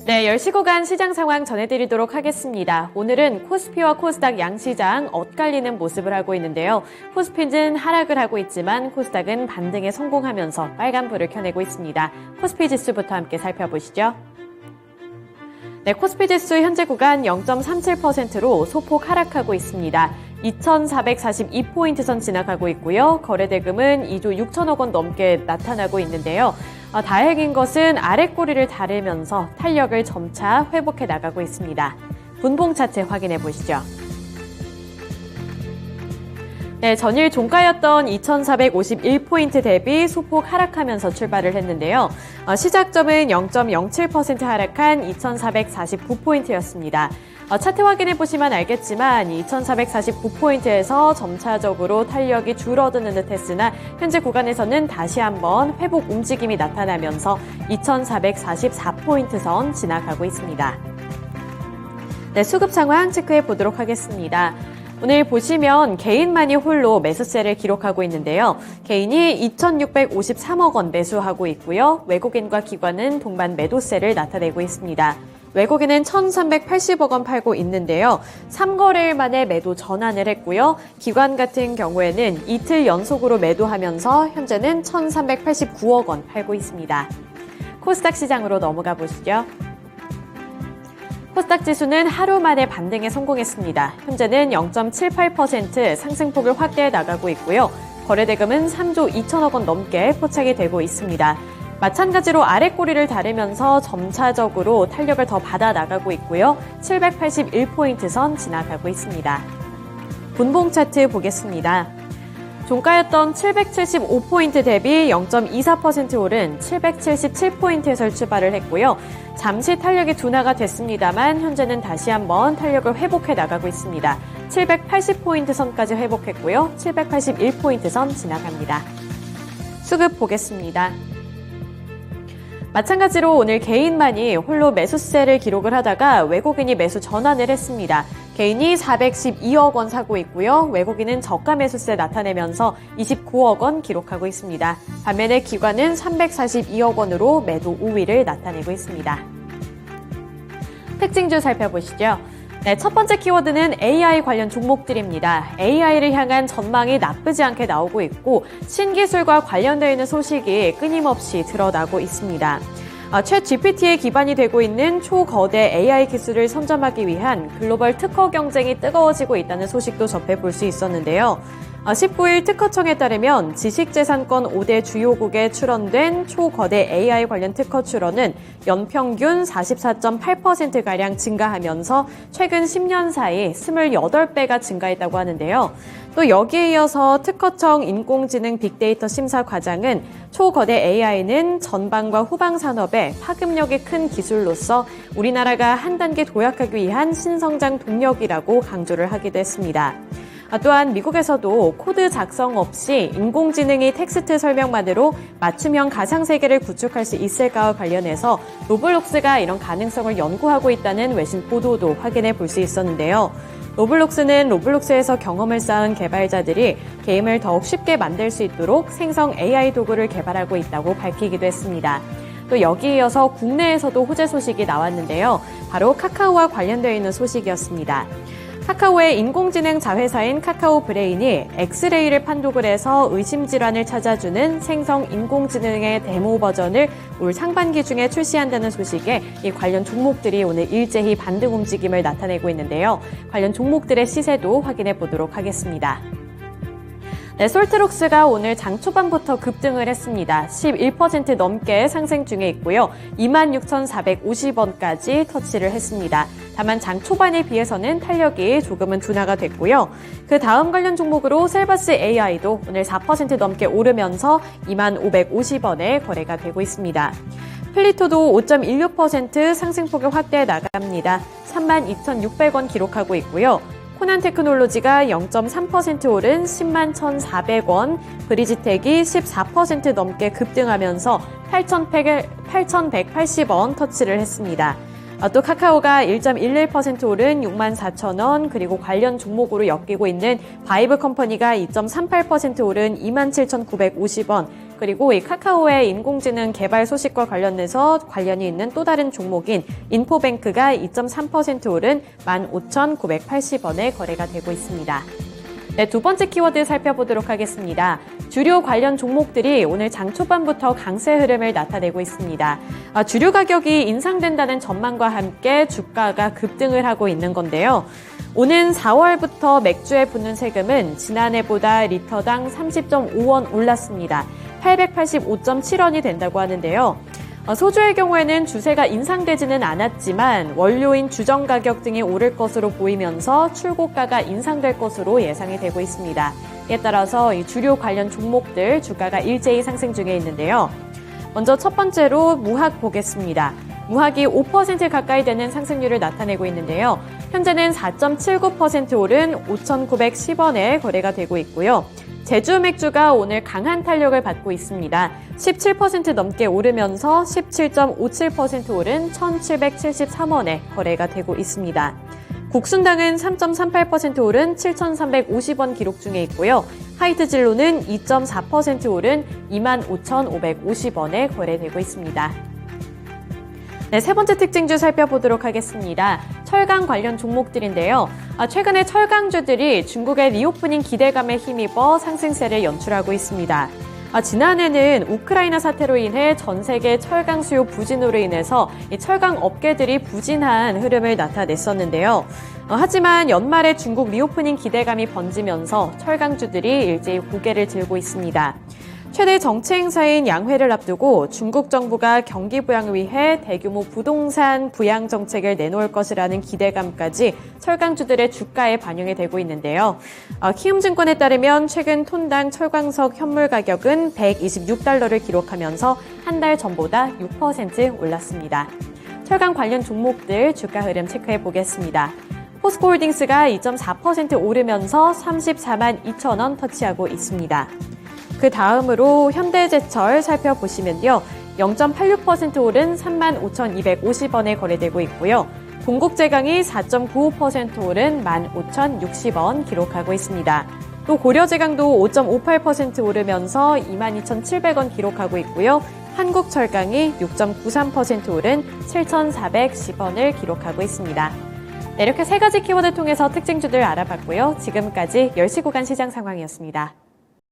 네, 10시 구간 시장 상황 전해드리도록 하겠습니다. 오늘은 코스피와 코스닥 양시장 엇갈리는 모습을 하고 있는데요. 코스피는 하락을 하고 있지만 코스닥은 반등에 성공하면서 빨간불을 켜내고 있습니다. 코스피 지수부터 함께 살펴보시죠. 네, 코스피 지수 현재 구간 0.37%로 소폭 하락하고 있습니다. 2,442포인트 선 지나가고 있고요. 거래대금은 2조 6천억 원 넘게 나타나고 있는데요. 다행인 것은 아랫꼬리를 다르면서 탄력을 점차 회복해 나가고 있습니다. 분봉 차트 확인해 보시죠. 네, 전일 종가였던 2,451포인트 대비 소폭 하락하면서 출발을 했는데요. 시작점은 0.07% 하락한 2,449포인트였습니다. 차트 확인해 보시면 알겠지만 2,449포인트에서 점차적으로 탄력이 줄어드는 듯 했으나 현재 구간에서는 다시 한번 회복 움직임이 나타나면서 2,444포인트 선 지나가고 있습니다. 네, 수급 상황 체크해 보도록 하겠습니다. 오늘 보시면 개인만이 홀로 매수세를 기록하고 있는데요. 개인이 2,653억 원 매수하고 있고요. 외국인과 기관은 동반 매도세를 나타내고 있습니다. 외국인은 1,380억 원 팔고 있는데요. 3거래일 만에 매도 전환을 했고요. 기관 같은 경우에는 이틀 연속으로 매도하면서 현재는 1,389억 원 팔고 있습니다. 코스닥 시장으로 넘어가 보시죠. 코스닥 지수는 하루 만에 반등에 성공했습니다. 현재는 0.78% 상승폭을 확대해 나가고 있고요. 거래대금은 3조 2천억 원 넘게 포착이 되고 있습니다. 마찬가지로 아랫꼬리를 다르면서 점차적으로 탄력을 더 받아 나가고 있고요. 781포인트 선 지나가고 있습니다. 분봉 차트 보겠습니다. 종가였던 775포인트 대비 0.24% 오른 777포인트에서 출발을 했고요. 잠시 탄력이 둔화가 됐습니다만 현재는 다시 한번 탄력을 회복해 나가고 있습니다. 780포인트 선까지 회복했고요. 781포인트 선 지나갑니다. 수급 보겠습니다. 마찬가지로 오늘 개인만이 홀로 매수세를 기록을 하다가 외국인이 매수 전환을 했습니다. 개인이 412억 원 사고 있고요. 외국인은 저가 매수세 나타내면서 29억 원 기록하고 있습니다. 반면에 기관은 342억 원으로 매도 우위를 나타내고 있습니다. 특징주 살펴보시죠. 네, 첫 번째 키워드는 AI 관련 종목들입니다. AI를 향한 전망이 나쁘지 않게 나오고 있고 신기술과 관련되어 있는 소식이 끊임없이 드러나고 있습니다. 챗 GPT에 기반이 되고 있는 초거대 AI 기술을 선점하기 위한 글로벌 특허 경쟁이 뜨거워지고 있다는 소식도 접해볼 수 있었는데요. 19일 특허청에 따르면 지식재산권 5대 주요국에 출원된 초거대 AI 관련 특허 출원은 연평균 44.8%가량 증가하면서 최근 10년 사이 28배가 증가했다고 하는데요. 또 여기에 이어서 특허청 인공지능 빅데이터 심사 과장은 초거대 AI는 전방과 후방 산업에 파급력이 큰 기술로서 우리나라가 한 단계 도약하기 위한 신성장 동력이라고 강조를 하기도 했습니다. 또한 미국에서도 코드 작성 없이 인공지능이 텍스트 설명만으로 맞춤형 가상세계를 구축할 수 있을까와 관련해서 로블록스가 이런 가능성을 연구하고 있다는 외신 보도도 확인해 볼 수 있었는데요. 로블록스는 로블록스에서 경험을 쌓은 개발자들이 게임을 더욱 쉽게 만들 수 있도록 생성 AI 도구를 개발하고 있다고 밝히기도 했습니다. 또 여기에 이어서 국내에서도 호재 소식이 나왔는데요. 바로 카카오와 관련되어 있는 소식이었습니다. 카카오의 인공지능 자회사인 카카오 브레인이 엑스레이를 판독을 해서 의심질환을 찾아주는 생성 인공지능의 데모 버전을 올 상반기 중에 출시한다는 소식에 이 관련 종목들이 오늘 일제히 반등 움직임을 나타내고 있는데요. 관련 종목들의 시세도 확인해 보도록 하겠습니다. 네, 솔트록스가 오늘 장 초반부터 급등을 했습니다. 11% 넘게 상승 중에 있고요. 26,450원까지 터치를 했습니다. 다만 장 초반에 비해서는 탄력이 조금은 둔화가 됐고요. 그 다음 관련 종목으로 셀버스 AI도 오늘 4% 넘게 오르면서 25,550원에 거래가 되고 있습니다. 플리토도 5.16% 상승폭을 확대해 나갑니다. 32,600원 기록하고 있고요. 코난 테크놀로지가 0.3% 오른 10만 1,400원, 브리지텍이 14% 넘게 급등하면서 8,180원 터치를 했습니다. 또 카카오가 1.11% 오른 64,000원, 그리고 관련 종목으로 엮이고 있는 바이브 컴퍼니가 2.38% 오른 27,950원, 그리고 이 카카오의 인공지능 개발 소식과 관련해서 관련이 있는 또 다른 종목인 인포뱅크가 2.3% 오른 15,980원에 거래가 되고 있습니다. 네, 두 번째 키워드 살펴보도록 하겠습니다. 주류 관련 종목들이 오늘 장 초반부터 강세 흐름을 나타내고 있습니다. 주류 가격이 인상된다는 전망과 함께 주가가 급등을 하고 있는 건데요. 오는 4월부터 맥주에 붙는 세금은 지난해보다 리터당 30.5원 올랐습니다. 885.7원이 된다고 하는데요. 소주의 경우에는 주세가 인상되지는 않았지만 원료인 주정 가격 등이 오를 것으로 보이면서 출고가가 인상될 것으로 예상이 되고 있습니다. 이에 따라서 이 주류 관련 종목들 주가가 일제히 상승 중에 있는데요. 먼저 첫 번째로 무학 보겠습니다. 무학이 5% 가까이 되는 상승률을 나타내고 있는데요. 현재는 4.79% 오른 5,910원에 거래가 되고 있고요. 제주 맥주가 오늘 강한 탄력을 받고 있습니다. 17% 넘게 오르면서 17.57% 오른 1,773원에 거래가 되고 있습니다. 국순당은 3.38% 오른 7,350원 기록 중에 있고요. 하이트진로는 2.4% 오른 25,550원에 거래되고 있습니다. 네, 세 번째 특징주 살펴보도록 하겠습니다. 철강 관련 종목들인데요. 최근에 철강주들이 중국의 리오프닝 기대감에 힘입어 상승세를 연출하고 있습니다. 지난해는 우크라이나 사태로 인해 전 세계 철강 수요 부진으로 인해서 이 철강 업계들이 부진한 흐름을 나타냈었는데요. 하지만 연말에 중국 리오프닝 기대감이 번지면서 철강주들이 일제히 고개를 들고 있습니다. 최대 정치 행사인 양회를 앞두고 중국 정부가 경기 부양을 위해 대규모 부동산 부양 정책을 내놓을 것이라는 기대감까지 철강주들의 주가에 반영이 되고 있는데요. 키움증권에 따르면 최근 톤당 철광석 현물 가격은 126달러를 기록하면서 한 달 전보다 6% 올랐습니다. 철강 관련 종목들 주가 흐름 체크해 보겠습니다. 포스코홀딩스가 2.4% 오르면서 34만 2천원 터치하고 있습니다. 그 다음으로 현대제철 살펴보시면요. 0.86% 오른 35,250원에 거래되고 있고요. 동국제강이 4.95% 오른 15,060원 기록하고 있습니다. 또 고려제강도 5.58% 오르면서 22,700원 기록하고 있고요. 한국철강이 6.93% 오른 7,410원을 기록하고 있습니다. 네, 이렇게 세 가지 키워드 통해서 특징주들 알아봤고요. 지금까지 10시 구간 시장 상황이었습니다.